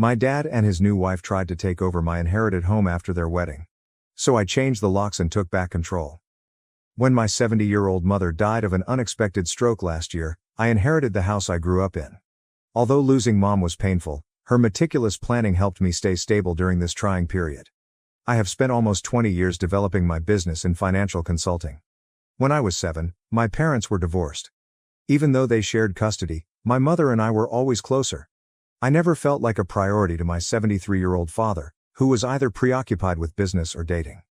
My dad and his new wife tried to take over my inherited home after their wedding. So I changed the locks and took back control. When my 70-year-old mother died of an unexpected stroke last year, I inherited the house I grew up in. Although losing Mom was painful, her meticulous planning helped me stay stable during this trying period. I have spent almost 20 years developing my business in financial consulting. When I was 7, my parents were divorced. Even though they shared custody, my mother and I were always closer. I never felt like a priority to my 73-year-old father, who was either preoccupied with business or dating.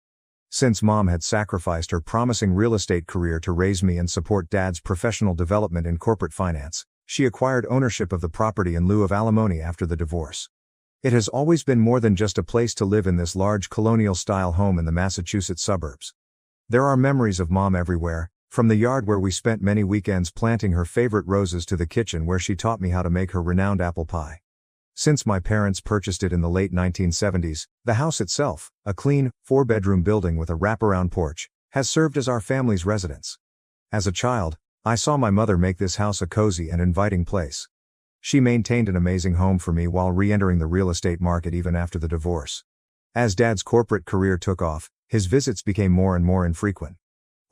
Since Mom had sacrificed her promising real estate career to raise me and support Dad's professional development in corporate finance, she acquired ownership of the property in lieu of alimony after the divorce. It has always been more than just a place to live in this large colonial-style home in the Massachusetts suburbs. There are memories of Mom everywhere, from the yard where we spent many weekends planting her favorite roses to the kitchen where she taught me how to make her renowned apple pie. Since my parents purchased it in the late 1970s, the house itself, a clean, 4-bedroom building with a wraparound porch, has served as our family's residence. As a child, I saw my mother make this house a cozy and inviting place. She maintained an amazing home for me while re-entering the real estate market even after the divorce. As Dad's corporate career took off, his visits became more and more infrequent.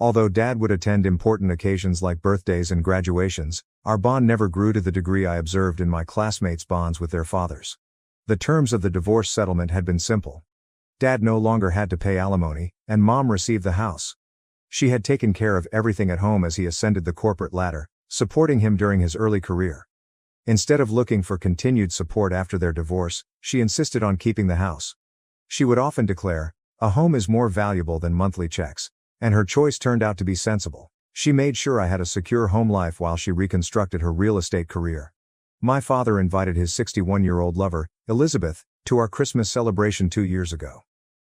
Although Dad would attend important occasions like birthdays and graduations, our bond never grew to the degree I observed in my classmates' bonds with their fathers. The terms of the divorce settlement had been simple. Dad no longer had to pay alimony, and Mom received the house. She had taken care of everything at home as he ascended the corporate ladder, supporting him during his early career. Instead of looking for continued support after their divorce, she insisted on keeping the house. She would often declare, "A home is more valuable than monthly checks," and her choice turned out to be sensible. She made sure I had a secure home life while she reconstructed her real estate career. My father invited his 61-year-old lover, Elizabeth, to our Christmas celebration 2 years ago.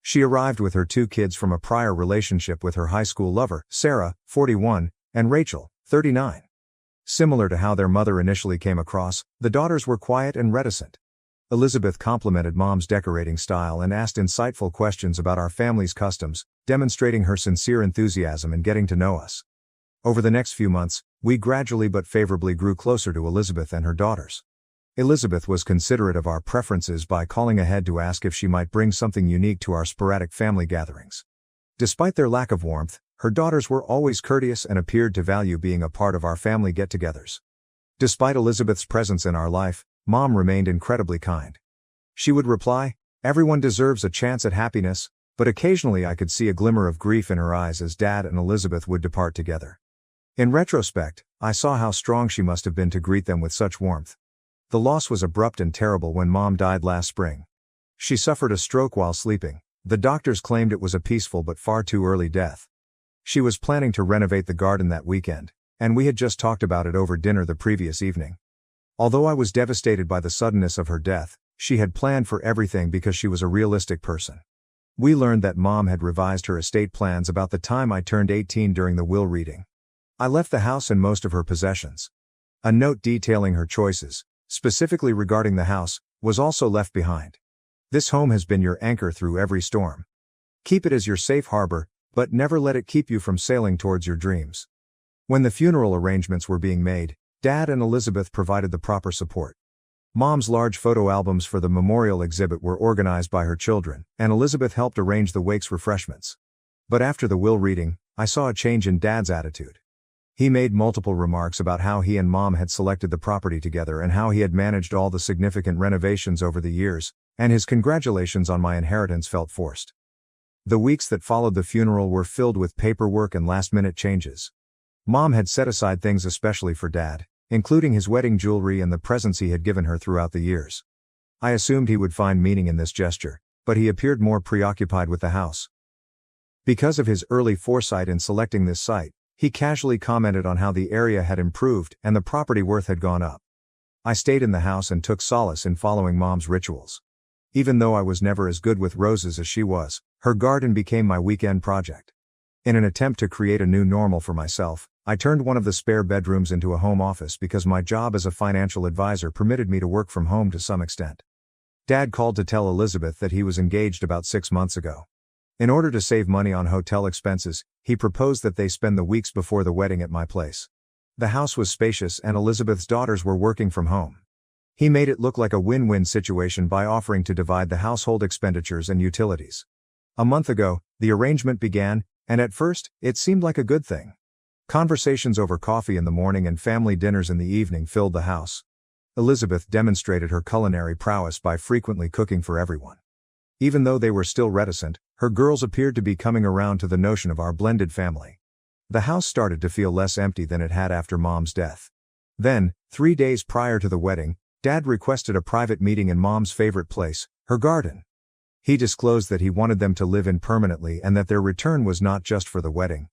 She arrived with her 2 kids from a prior relationship with her high school lover, Sarah, 41, and Rachel, 39. Similar to how their mother initially came across, the daughters were quiet and reticent. Elizabeth complimented Mom's decorating style and asked insightful questions about our family's customs, demonstrating her sincere enthusiasm in getting to know us. Over the next few months, we gradually but favorably grew closer to Elizabeth and her daughters. Elizabeth was considerate of our preferences by calling ahead to ask if she might bring something unique to our sporadic family gatherings. Despite their lack of warmth, her daughters were always courteous and appeared to value being a part of our family get-togethers. Despite Elizabeth's presence in our life, Mom remained incredibly kind. She would reply, "Everyone deserves a chance at happiness," but occasionally I could see a glimmer of grief in her eyes as Dad and Elizabeth would depart together. In retrospect, I saw how strong she must have been to greet them with such warmth. The loss was abrupt and terrible when Mom died last spring. She suffered a stroke while sleeping. The doctors claimed it was a peaceful but far too early death. She was planning to renovate the garden that weekend, and we had just talked about it over dinner the previous evening. Although I was devastated by the suddenness of her death, she had planned for everything because she was a realistic person. We learned that Mom had revised her estate plans about the time I turned 18 during the will reading. I left the house and most of her possessions. A note detailing her choices, specifically regarding the house, was also left behind. "This home has been your anchor through every storm. Keep it as your safe harbor, but never let it keep you from sailing towards your dreams." When the funeral arrangements were being made, Dad and Elizabeth provided the proper support. Mom's large photo albums for the memorial exhibit were organized by her children, and Elizabeth helped arrange the wake's refreshments. But after the will reading, I saw a change in Dad's attitude. He made multiple remarks about how he and Mom had selected the property together and how he had managed all the significant renovations over the years, and his congratulations on my inheritance felt forced. The weeks that followed the funeral were filled with paperwork and last-minute changes. Mom had set aside things especially for Dad, including his wedding jewelry and the presents he had given her throughout the years. I assumed he would find meaning in this gesture, but he appeared more preoccupied with the house. Because of his early foresight in selecting this site, he casually commented on how the area had improved and the property worth had gone up. I stayed in the house and took solace in following Mom's rituals. Even though I was never as good with roses as she was, her garden became my weekend project. In an attempt to create a new normal for myself, I turned one of the spare bedrooms into a home office because my job as a financial advisor permitted me to work from home to some extent. Dad called to tell Elizabeth that he was engaged about 6 months ago. In order to save money on hotel expenses, he proposed that they spend the weeks before the wedding at my place. The house was spacious and Elizabeth's daughters were working from home. He made it look like a win-win situation by offering to divide the household expenditures and utilities. A month ago, the arrangement began, and at first, it seemed like a good thing. Conversations over coffee in the morning and family dinners in the evening filled the house. Elizabeth demonstrated her culinary prowess by frequently cooking for everyone. Even though they were still reticent, her girls appeared to be coming around to the notion of our blended family. The house started to feel less empty than it had after Mom's death. Then, 3 days prior to the wedding, Dad requested a private meeting in Mom's favorite place, her garden. He disclosed that he wanted them to live in permanently and that their return was not just for the wedding.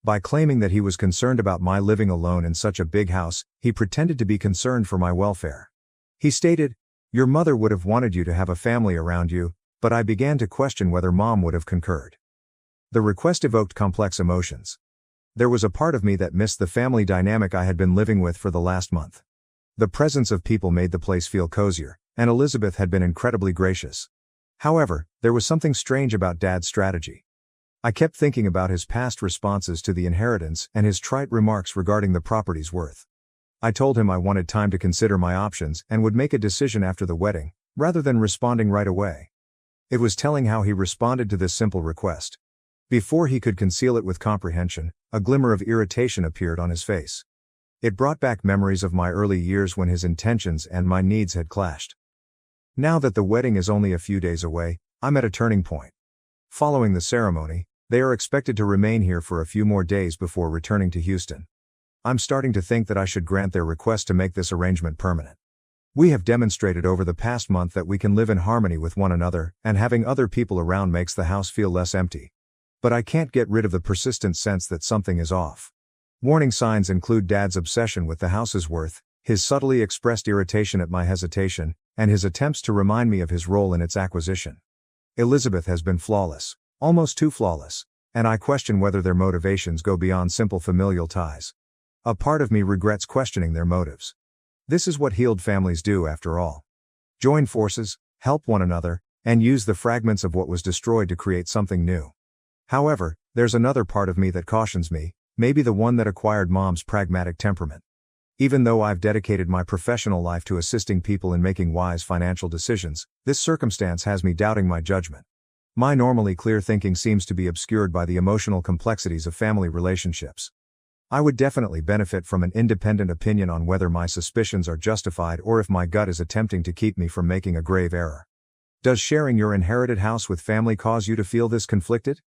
By claiming that he was concerned about my living alone in such a big house, he pretended to be concerned for my welfare. He stated, "Your mother would have wanted you to have a family around you," but I began to question whether Mom would have concurred. The request evoked complex emotions. There was a part of me that missed the family dynamic I had been living with for the last month. The presence of people made the place feel cozier, and Elizabeth had been incredibly gracious. However, there was something strange about Dad's strategy. I kept thinking about his past responses to the inheritance and his trite remarks regarding the property's worth. I told him I wanted time to consider my options and would make a decision after the wedding, rather than responding right away. It was telling how he responded to this simple request. Before he could conceal it with comprehension, a glimmer of irritation appeared on his face. It brought back memories of my early years when his intentions and my needs had clashed. Now that the wedding is only a few days away, I'm at a turning point. Following the ceremony, they are expected to remain here for a few more days before returning to Houston. I'm starting to think that I should grant their request to make this arrangement permanent. We have demonstrated over the past month that we can live in harmony with one another, and having other people around makes the house feel less empty. But I can't get rid of the persistent sense that something is off. Warning signs include Dad's obsession with the house's worth, his subtly expressed irritation at my hesitation, and his attempts to remind me of his role in its acquisition. Elizabeth has been flawless. Almost too flawless, and I question whether their motivations go beyond simple familial ties. A part of me regrets questioning their motives. This is what healed families do after all. Join forces, help one another, and use the fragments of what was destroyed to create something new. However, there's another part of me that cautions me, maybe the one that acquired Mom's pragmatic temperament. Even though I've dedicated my professional life to assisting people in making wise financial decisions, this circumstance has me doubting my judgment. My normally clear thinking seems to be obscured by the emotional complexities of family relationships. I would definitely benefit from an independent opinion on whether my suspicions are justified or if my gut is attempting to keep me from making a grave error. Does sharing your inherited house with family cause you to feel this conflicted?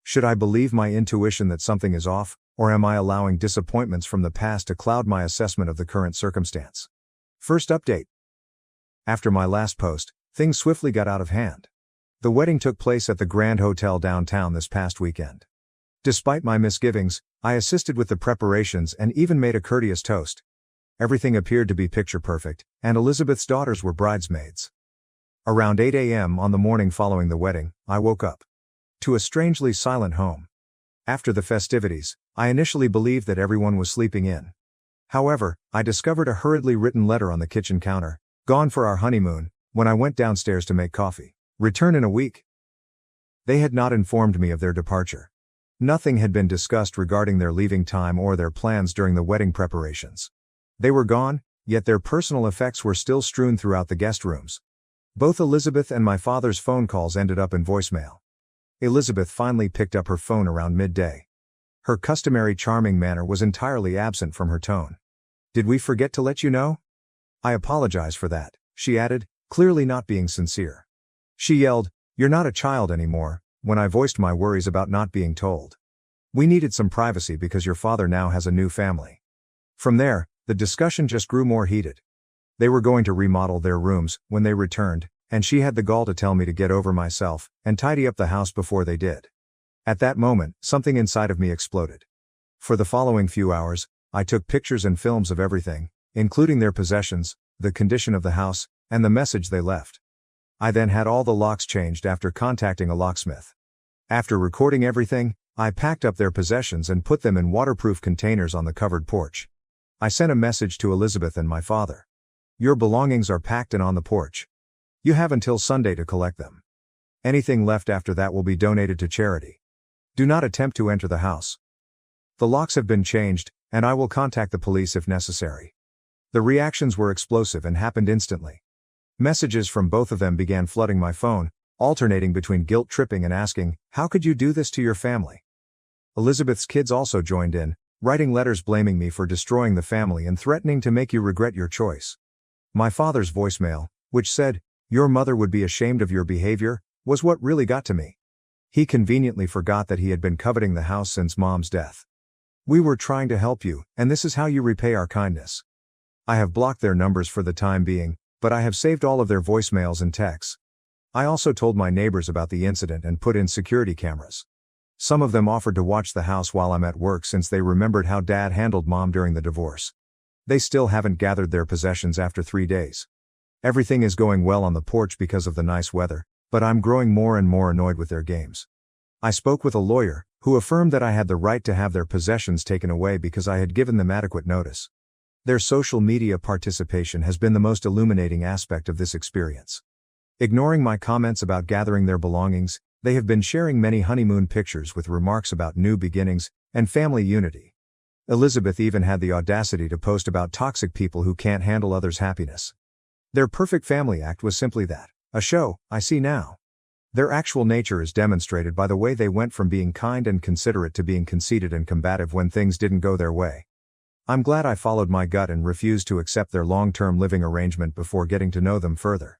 Should I believe my intuition that something is off, or am I allowing disappointments from the past to cloud my assessment of the current circumstance? First update. After my last post, things swiftly got out of hand. The wedding took place at the Grand Hotel downtown this past weekend. Despite my misgivings, I assisted with the preparations and even made a courteous toast. Everything appeared to be picture perfect, and Elizabeth's daughters were bridesmaids. Around 8 a.m. on the morning following the wedding, I woke up to a strangely silent home. After the festivities, I initially believed that everyone was sleeping in. However, I discovered a hurriedly written letter on the kitchen counter, "Gone for our honeymoon," when I went downstairs to make coffee. "Return in a week." They had not informed me of their departure. Nothing had been discussed regarding their leaving time or their plans during the wedding preparations. They were gone, yet their personal effects were still strewn throughout the guest rooms. Both Elizabeth and my father's phone calls ended up in voicemail. Elizabeth finally picked up her phone around midday. Her customary charming manner was entirely absent from her tone. "Did we forget to let you know?" "I apologize for that," she added, clearly not being sincere. She yelled, "You're not a child anymore," when I voiced my worries about not being told. "We needed some privacy because your father now has a new family." From there, the discussion just grew more heated. They were going to remodel their rooms when they returned, and she had the gall to tell me to get over myself and tidy up the house before they did. At that moment, something inside of me exploded. For the following few hours, I took pictures and films of everything, including their possessions, the condition of the house, and the message they left. I then had all the locks changed after contacting a locksmith. After recording everything, I packed up their possessions and put them in waterproof containers on the covered porch. I sent a message to Elizabeth and my father. "Your belongings are packed and on the porch. You have until Sunday to collect them. Anything left after that will be donated to charity. Do not attempt to enter the house. The locks have been changed, and I will contact the police if necessary. The reactions were explosive and happened instantly. Messages from both of them began flooding my phone, alternating between guilt-tripping and asking, "How could you do this to your family?" Elizabeth's kids also joined in, writing letters blaming me for destroying the family and threatening to make you regret your choice. My father's voicemail, which said, "Your mother would be ashamed of your behavior," was what really got to me. He conveniently forgot that he had been coveting the house since Mom's death. "We were trying to help you, and this is how you repay our kindness." I have blocked their numbers for the time being, but I have saved all of their voicemails and texts. I also told my neighbors about the incident and put in security cameras. Some of them offered to watch the house while I'm at work since they remembered how Dad handled Mom during the divorce. They still haven't gathered their possessions after 3 days. Everything is going well on the porch because of the nice weather, but I'm growing more and more annoyed with their games. I spoke with a lawyer, who affirmed that I had the right to have their possessions taken away because I had given them adequate notice. Their social media participation has been the most illuminating aspect of this experience. Ignoring my comments about gathering their belongings, they have been sharing many honeymoon pictures with remarks about new beginnings and family unity. Elizabeth even had the audacity to post about toxic people who can't handle others' happiness. Their perfect family act was simply that, a show, I see now. Their actual nature is demonstrated by the way they went from being kind and considerate to being conceited and combative when things didn't go their way. I'm glad I followed my gut and refused to accept their long-term living arrangement before getting to know them further.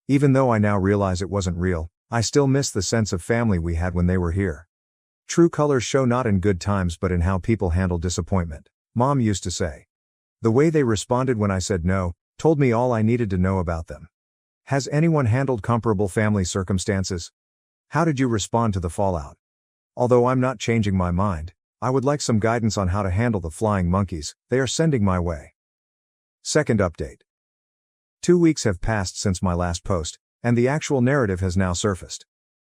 Even though I now realize it wasn't real, I still miss the sense of family we had when they were here. True colors show not in good times but in how people handle disappointment, Mom used to say. The way they responded when I said no, told me all I needed to know about them. Has anyone handled comparable family circumstances? How did you respond to the fallout? Although I'm not changing my mind, I would like some guidance on how to handle the flying monkeys they are sending my way. Second update. 2 weeks have passed since my last post, and the actual narrative has now surfaced.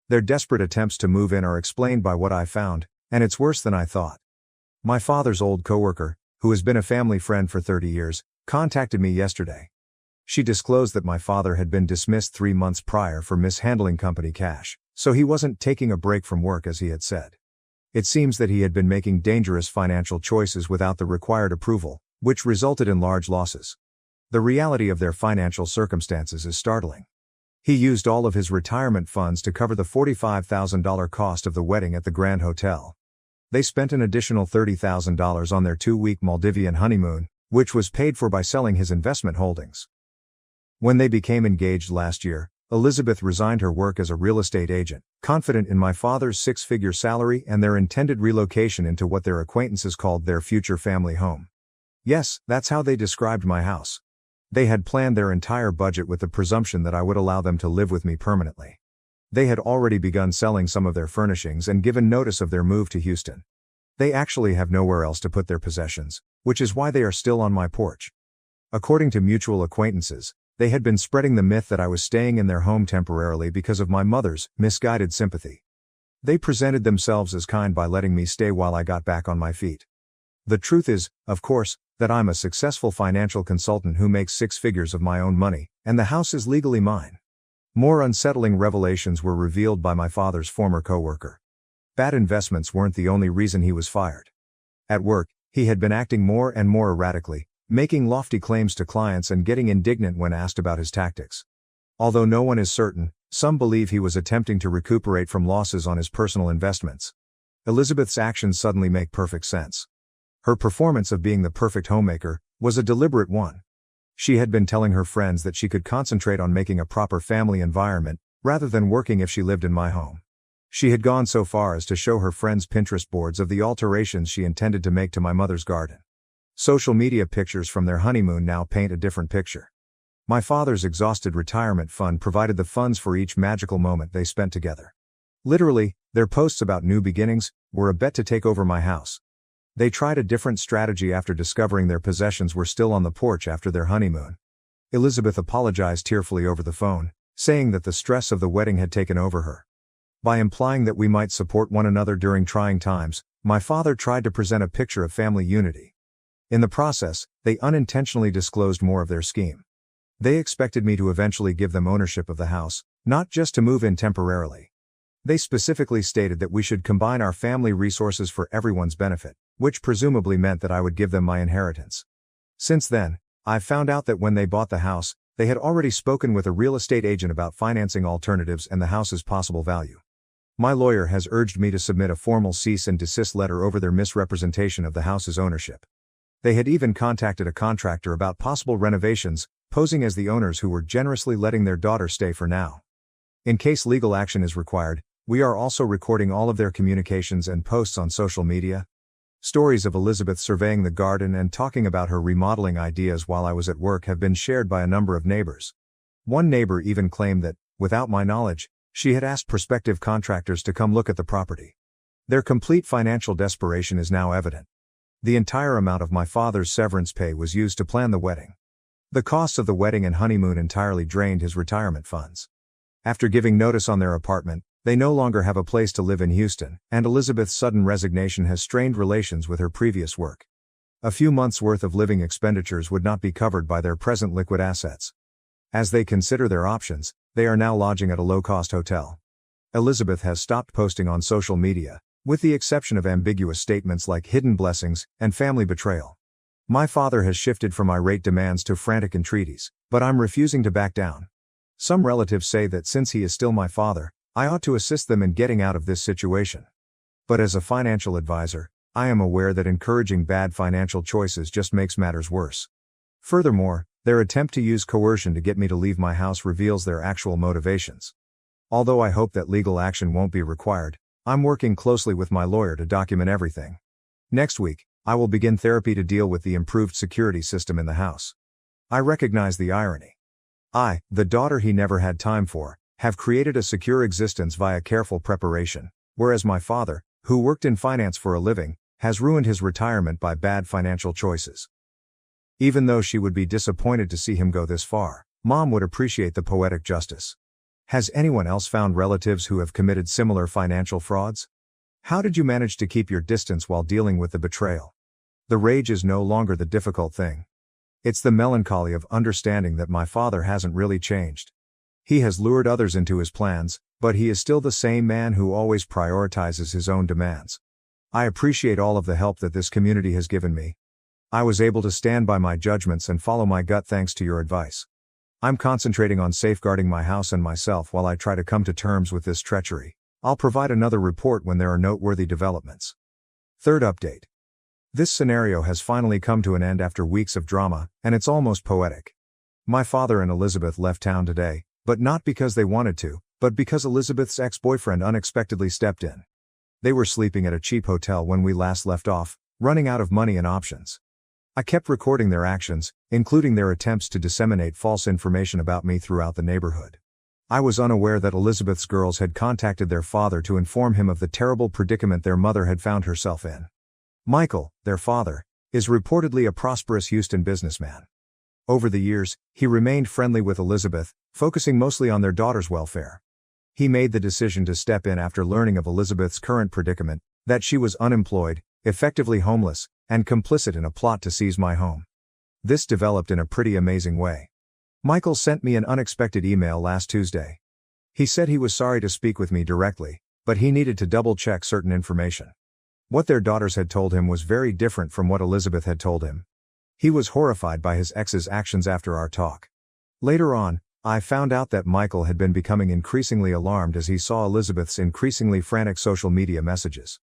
Their desperate attempts to move in are explained by what I found, and it's worse than I thought. My father's old coworker, who has been a family friend for 30 years, contacted me yesterday. She disclosed that my father had been dismissed 3 months prior for mishandling company cash, so he wasn't taking a break from work as he had said. It seems that he had been making dangerous financial choices without the required approval, which resulted in large losses. The reality of their financial circumstances is startling. He used all of his retirement funds to cover the $45,000 cost of the wedding at the Grand Hotel. They spent an additional $30,000 on their 2-week Maldivian honeymoon, which was paid for by selling his investment holdings. When they became engaged last year, Elizabeth resigned her work as a real estate agent, confident in my father's 6-figure salary and their intended relocation into what their acquaintances called their future family home. Yes, that's how they described my house. They had planned their entire budget with the presumption that I would allow them to live with me permanently. They had already begun selling some of their furnishings and given notice of their move to Houston. They actually have nowhere else to put their possessions, which is why they are still on my porch. According to mutual acquaintances, they had been spreading the myth that I was staying in their home temporarily because of my mother's misguided sympathy. They presented themselves as kind by letting me stay while I got back on my feet. The truth is, of course, that I'm a successful financial consultant who makes 6 figures of my own money, and the house is legally mine. More unsettling revelations were revealed by my father's former coworker. Bad investments weren't the only reason he was fired. At work, he had been acting more and more erratically, making lofty claims to clients and getting indignant when asked about his tactics. Although no one is certain, some believe he was attempting to recuperate from losses on his personal investments. Elizabeth's actions suddenly make perfect sense. Her performance of being the perfect homemaker was a deliberate one. She had been telling her friends that she could concentrate on making a proper family environment, rather than working if she lived in my home. She had gone so far as to show her friends Pinterest boards of the alterations she intended to make to my mother's garden. Social media pictures from their honeymoon now paint a different picture. My father's exhausted retirement fund provided the funds for each magical moment they spent together. Literally, their posts about new beginnings were a bet to take over my house. They tried a different strategy after discovering their possessions were still on the porch after their honeymoon. Elizabeth apologized tearfully over the phone, saying that the stress of the wedding had taken over her. By implying that we might support one another during trying times, my father tried to present a picture of family unity. In the process, they unintentionally disclosed more of their scheme. They expected me to eventually give them ownership of the house, not just to move in temporarily. They specifically stated that we should combine our family resources for everyone's benefit, which presumably meant that I would give them my inheritance. Since then, I found out that when they bought the house, they had already spoken with a real estate agent about financing alternatives and the house's possible value. My lawyer has urged me to submit a formal cease and desist letter over their misrepresentation of the house's ownership. They had even contacted a contractor about possible renovations, posing as the owners who were generously letting their daughter stay for now. In case legal action is required, we are also recording all of their communications and posts on social media. Stories of Elizabeth surveying the garden and talking about her remodeling ideas while I was at work have been shared by a number of neighbors. One neighbor even claimed that, without my knowledge, she had asked prospective contractors to come look at the property. Their complete financial desperation is now evident. The entire amount of my father's severance pay was used to plan the wedding. The costs of the wedding and honeymoon entirely drained his retirement funds. After giving notice on their apartment, they no longer have a place to live in Houston, and Elizabeth's sudden resignation has strained relations with her previous work. A few months' worth of living expenditures would not be covered by their present liquid assets. As they consider their options, they are now lodging at a low-cost hotel. Elizabeth has stopped posting on social media, with the exception of ambiguous statements like hidden blessings and family betrayal. My father has shifted from irate demands to frantic entreaties, but I'm refusing to back down. Some relatives say that since he is still my father, I ought to assist them in getting out of this situation. But as a financial advisor, I am aware that encouraging bad financial choices just makes matters worse. Furthermore, their attempt to use coercion to get me to leave my house reveals their actual motivations. Although I hope that legal action won't be required, I'm working closely with my lawyer to document everything. Next week, I will begin therapy to deal with the improved security system in the house. I recognize the irony. I, the daughter he never had time for, have created a secure existence via careful preparation, whereas my father, who worked in finance for a living, has ruined his retirement by bad financial choices. Even though she would be disappointed to see him go this far, Mom would appreciate the poetic justice. Has anyone else found relatives who have committed similar financial frauds? How did you manage to keep your distance while dealing with the betrayal? The rage is no longer the difficult thing. It's the melancholy of understanding that my father hasn't really changed. He has lured others into his plans, but he is still the same man who always prioritizes his own demands. I appreciate all of the help that this community has given me. I was able to stand by my judgments and follow my gut thanks to your advice. I'm concentrating on safeguarding my house and myself while I try to come to terms with this treachery. I'll provide another report when there are noteworthy developments. Third update. This scenario has finally come to an end after weeks of drama, and it's almost poetic. My father and Elizabeth left town today, but not because they wanted to, but because Elizabeth's ex-boyfriend unexpectedly stepped in. They were sleeping at a cheap hotel when we last left off, running out of money and options. I kept recording their actions, including their attempts to disseminate false information about me throughout the neighborhood. I was unaware that Elizabeth's girls had contacted their father to inform him of the terrible predicament their mother had found herself in. Michael, their father, is reportedly a prosperous Houston businessman. Over the years, he remained friendly with Elizabeth, focusing mostly on their daughter's welfare. He made the decision to step in after learning of Elizabeth's current predicament, that she was unemployed, effectively homeless, and complicit in a plot to seize my home. This developed in a pretty amazing way. Michael sent me an unexpected email last Tuesday. He said he was sorry to speak with me directly, but he needed to double-check certain information. What their daughters had told him was very different from what Elizabeth had told him. He was horrified by his ex's actions after our talk. Later on, I found out that Michael had been becoming increasingly alarmed as he saw Elizabeth's increasingly frantic social media messages.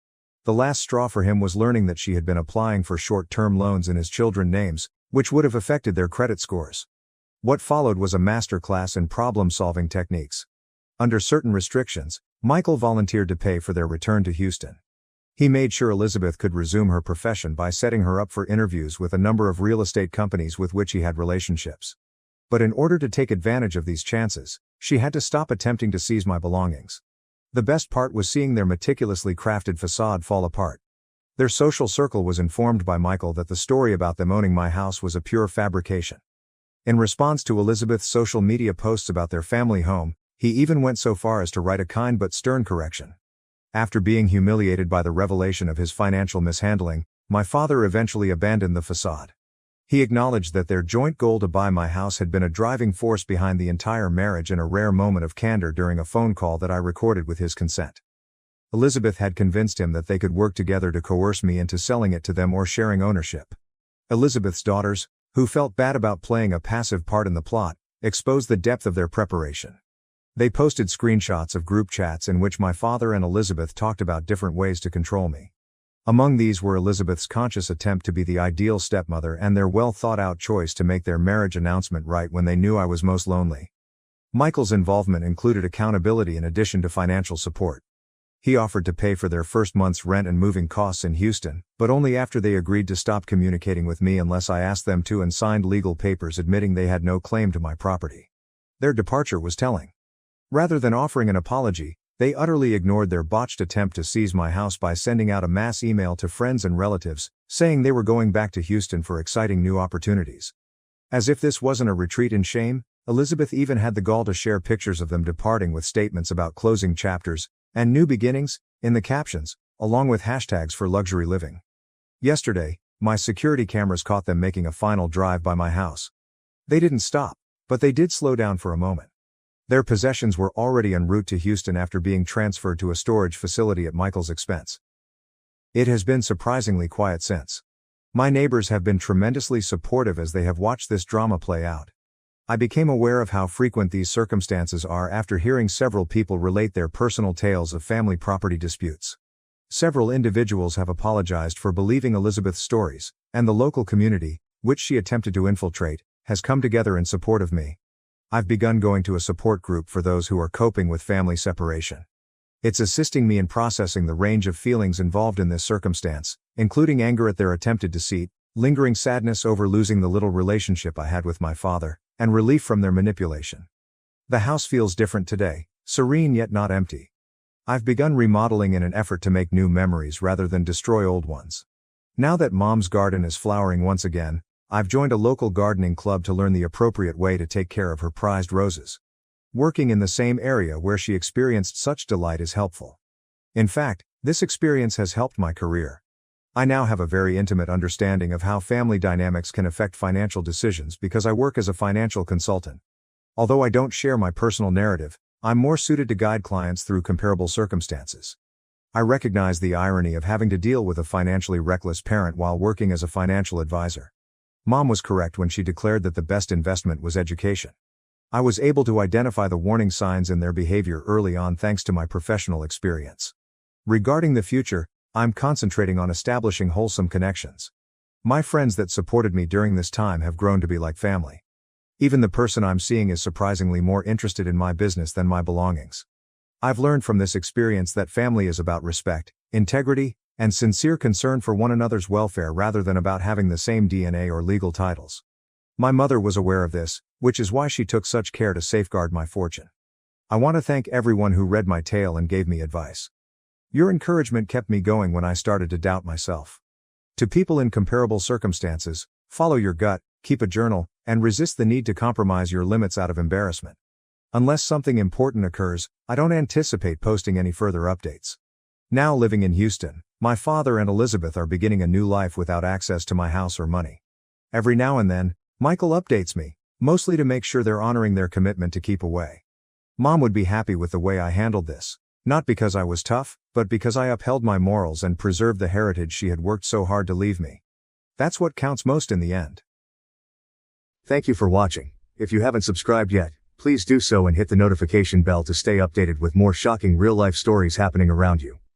The last straw for him was learning that she had been applying for short-term loans in his children's names, which would have affected their credit scores. What followed was a masterclass in problem-solving techniques. Under certain restrictions, Michael volunteered to pay for their return to Houston. He made sure Elizabeth could resume her profession by setting her up for interviews with a number of real estate companies with which he had relationships. But in order to take advantage of these chances, she had to stop attempting to seize my belongings. The best part was seeing their meticulously crafted facade fall apart. Their social circle was informed by Michael that the story about them owning my house was a pure fabrication. In response to Elizabeth's social media posts about their family home, he even went so far as to write a kind but stern correction. After being humiliated by the revelation of his financial mishandling, my father eventually abandoned the facade. He acknowledged that their joint goal to buy my house had been a driving force behind the entire marriage and a rare moment of candor during a phone call that I recorded with his consent. Elizabeth had convinced him that they could work together to coerce me into selling it to them or sharing ownership. Elizabeth's daughters, who felt bad about playing a passive part in the plot, exposed the depth of their preparation. They posted screenshots of group chats in which my father and Elizabeth talked about different ways to control me. Among these were Elizabeth's conscious attempt to be the ideal stepmother and their well-thought-out choice to make their marriage announcement right when they knew I was most lonely. Michael's involvement included accountability in addition to financial support. He offered to pay for their first month's rent and moving costs in Houston, but only after they agreed to stop communicating with me unless I asked them to and signed legal papers admitting they had no claim to my property. Their departure was telling. Rather than offering an apology, they utterly ignored their botched attempt to seize my house by sending out a mass email to friends and relatives, saying they were going back to Houston for exciting new opportunities. As if this wasn't a retreat in shame, Elizabeth even had the gall to share pictures of them departing with statements about closing chapters and new beginnings in the captions, along with hashtags for luxury living. Yesterday, my security cameras caught them making a final drive by my house. They didn't stop, but they did slow down for a moment. Their possessions were already en route to Houston after being transferred to a storage facility at Michael's expense. It has been surprisingly quiet since. My neighbors have been tremendously supportive as they have watched this drama play out. I became aware of how frequent these circumstances are after hearing several people relate their personal tales of family property disputes. Several individuals have apologized for believing Elizabeth's stories, and the local community, which she attempted to infiltrate, has come together in support of me. I've begun going to a support group for those who are coping with family separation. It's assisting me in processing the range of feelings involved in this circumstance, including anger at their attempted deceit, lingering sadness over losing the little relationship I had with my father, and relief from their manipulation. The house feels different today, serene yet not empty. I've begun remodeling in an effort to make new memories rather than destroy old ones. Now that Mom's garden is flowering once again, I've joined a local gardening club to learn the appropriate way to take care of her prized roses. Working in the same area where she experienced such delight is helpful. In fact, this experience has helped my career. I now have a very intimate understanding of how family dynamics can affect financial decisions because I work as a financial consultant. Although I don't share my personal narrative, I'm more suited to guide clients through comparable circumstances. I recognize the irony of having to deal with a financially reckless parent while working as a financial advisor. Mom was correct when she declared that the best investment was education. I was able to identify the warning signs in their behavior early on thanks to my professional experience. Regarding the future, I'm concentrating on establishing wholesome connections. My friends that supported me during this time have grown to be like family. Even the person I'm seeing is surprisingly more interested in my business than my belongings. I've learned from this experience that family is about respect, integrity, and sincere concern for one another's welfare rather than about having the same DNA or legal titles. My mother was aware of this, which is why she took such care to safeguard my fortune. I want to thank everyone who read my tale and gave me advice. Your encouragement kept me going when I started to doubt myself. To people in comparable circumstances, follow your gut, keep a journal, and resist the need to compromise your limits out of embarrassment. Unless something important occurs, I don't anticipate posting any further updates. Now living in Houston, my father and Elizabeth are beginning a new life without access to my house or money. Every now and then, Michael updates me, mostly to make sure they're honoring their commitment to keep away. Mom would be happy with the way I handled this, not because I was tough, but because I upheld my morals and preserved the heritage she had worked so hard to leave me. That's what counts most in the end. Thank you for watching. If you haven't subscribed yet, please do so and hit the notification bell to stay updated with more shocking real-life stories happening around you.